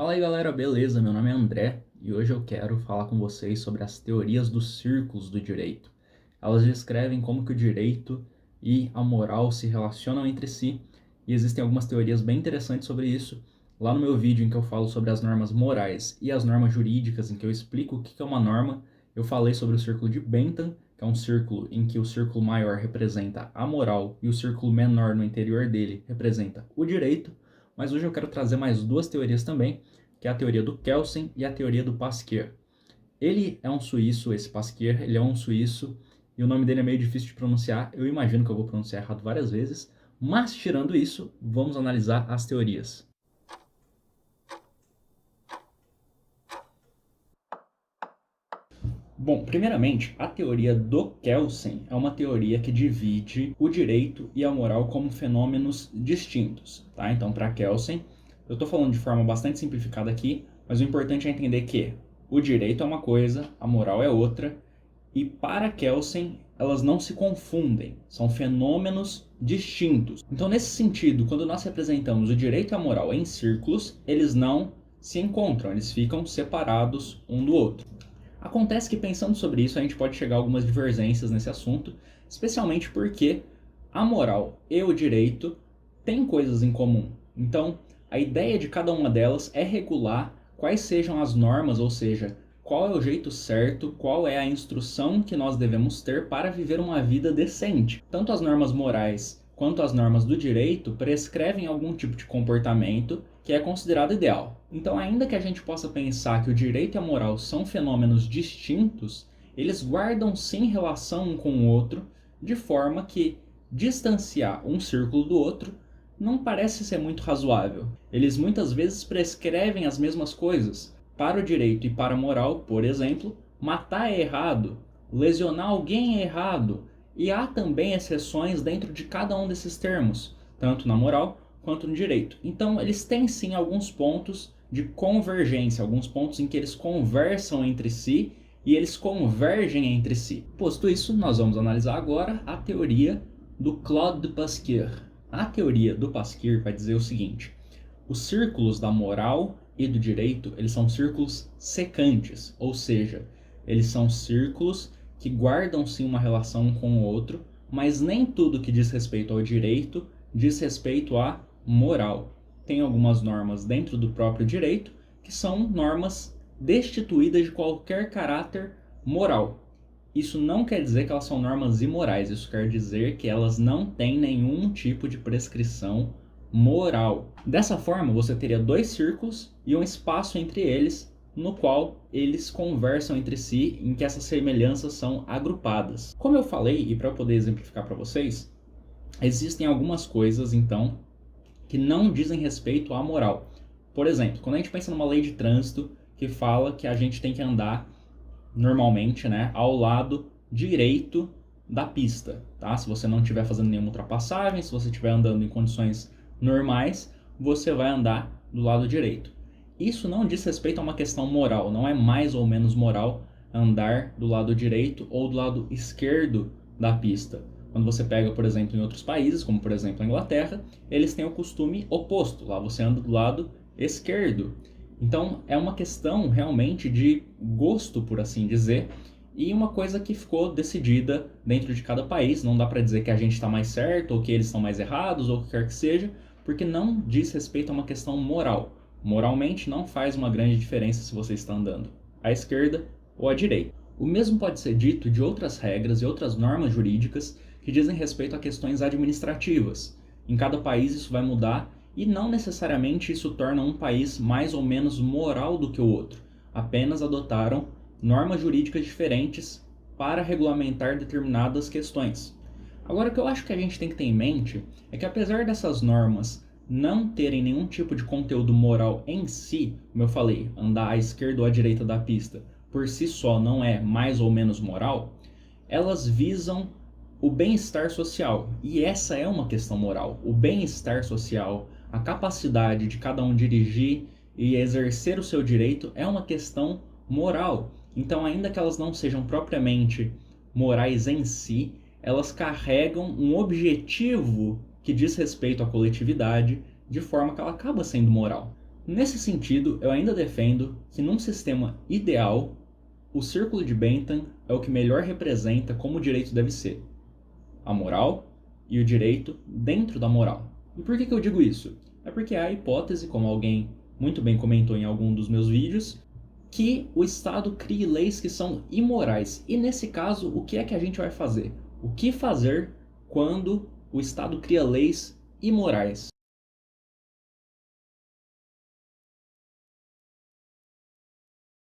Fala aí galera, beleza? Meu nome é André e hoje eu quero falar com vocês sobre as teorias dos círculos do direito. Elas descrevem como que o direito e a moral se relacionam entre si e existem algumas teorias bem interessantes sobre isso. Lá no meu vídeo em que eu falo sobre as normas morais e as normas jurídicas, em que eu explico o que é uma norma, eu falei sobre o círculo de Bentham, que é um círculo em que o círculo maior representa a moral e o círculo menor no interior dele representa o direito. Mas hoje eu quero trazer mais duas teorias também, que é a teoria do Kelsen e a teoria do Pasquier. Ele é um suíço, esse Pasquier, ele é um suíço, e o nome dele é meio difícil de pronunciar, eu imagino que eu vou pronunciar errado várias vezes, mas tirando isso, vamos analisar as teorias. Bom, primeiramente, a teoria do Kelsen é uma teoria que divide o direito e a moral como fenômenos distintos, tá? Então, para Kelsen, eu estou falando de forma bastante simplificada aqui, mas o importante é entender que o direito é uma coisa, a moral é outra, e para Kelsen, elas não se confundem, são fenômenos distintos. Então, nesse sentido, quando nós representamos o direito e a moral em círculos, eles não se encontram, eles ficam separados um do outro. Acontece que pensando sobre isso a gente pode chegar a algumas divergências nesse assunto, especialmente porque a moral e o direito têm coisas em comum. Então, a ideia de cada uma delas é regular quais sejam as normas, ou seja, qual é o jeito certo, qual é a instrução que nós devemos ter para viver uma vida decente. Tanto as normas morais quanto as normas do direito prescrevem algum tipo de comportamento que é considerado ideal. Então, ainda que a gente possa pensar que o direito e a moral são fenômenos distintos, eles guardam sim relação um com o outro, de forma que distanciar um círculo do outro não parece ser muito razoável. Eles muitas vezes prescrevem as mesmas coisas. Para o direito e para a moral, por exemplo, matar é errado, lesionar alguém é errado, e há também exceções dentro de cada um desses termos, tanto na moral quanto no direito. Então, eles têm sim alguns pontos de convergência, alguns pontos em que eles conversam entre si e eles convergem entre si. Posto isso, nós vamos analisar agora a teoria do Claude de Pasquier. A teoria do Pasquier vai dizer o seguinte: os círculos da moral e do direito, eles são círculos secantes, ou seja, eles são círculos que guardam sim uma relação um com o outro, mas nem tudo que diz respeito ao direito diz respeito à moral. Tem algumas normas dentro do próprio direito que são normas destituídas de qualquer caráter moral. Isso não quer dizer que elas são normas imorais, isso quer dizer que elas não têm nenhum tipo de prescrição moral. Dessa forma, você teria dois círculos e um espaço entre eles, no qual eles conversam entre si, em que essas semelhanças são agrupadas. Como eu falei, e para eu poder exemplificar para vocês, existem algumas coisas, então, que não dizem respeito à moral. Por exemplo, quando a gente pensa numa lei de trânsito que fala que a gente tem que andar normalmente, né, ao lado direito da pista, tá? Se você não estiver fazendo nenhuma ultrapassagem, se você estiver andando em condições normais, você vai andar do lado direito. Isso não diz respeito a uma questão moral, não é mais ou menos moral andar do lado direito ou do lado esquerdo da pista. Quando você pega, por exemplo, em outros países, como por exemplo a Inglaterra, eles têm o costume oposto, lá você anda do lado esquerdo. Então é uma questão realmente de gosto, por assim dizer, e uma coisa que ficou decidida dentro de cada país. Não dá para dizer que a gente está mais certo, ou que eles estão mais errados, ou o que quer que seja, porque não diz respeito a uma questão moral. Moralmente não faz uma grande diferença se você está andando à esquerda ou à direita. O mesmo pode ser dito de outras regras e outras normas jurídicas que dizem respeito a questões administrativas. Em cada país isso vai mudar e não necessariamente isso torna um país mais ou menos moral do que o outro. Apenas adotaram normas jurídicas diferentes para regulamentar determinadas questões. Agora, o que eu acho que a gente tem que ter em mente é que apesar dessas normas não terem nenhum tipo de conteúdo moral em si, como eu falei, andar à esquerda ou à direita da pista por si só não é mais ou menos moral, elas visam o bem-estar social. E essa é uma questão moral. O bem-estar social, a capacidade de cada um dirigir e exercer o seu direito é uma questão moral. Então, ainda que elas não sejam propriamente morais em si, elas carregam um objetivo que diz respeito à coletividade, de forma que ela acaba sendo moral. Nesse sentido, eu ainda defendo que num sistema ideal, o Círculo de Bentham é o que melhor representa como o direito deve ser. A moral e o direito dentro da moral. E por que eu digo isso? É porque há a hipótese, como alguém muito bem comentou em algum dos meus vídeos, que o Estado crie leis que são imorais. E nesse caso, o que é que a gente vai fazer? O que fazer quando o Estado cria leis imorais?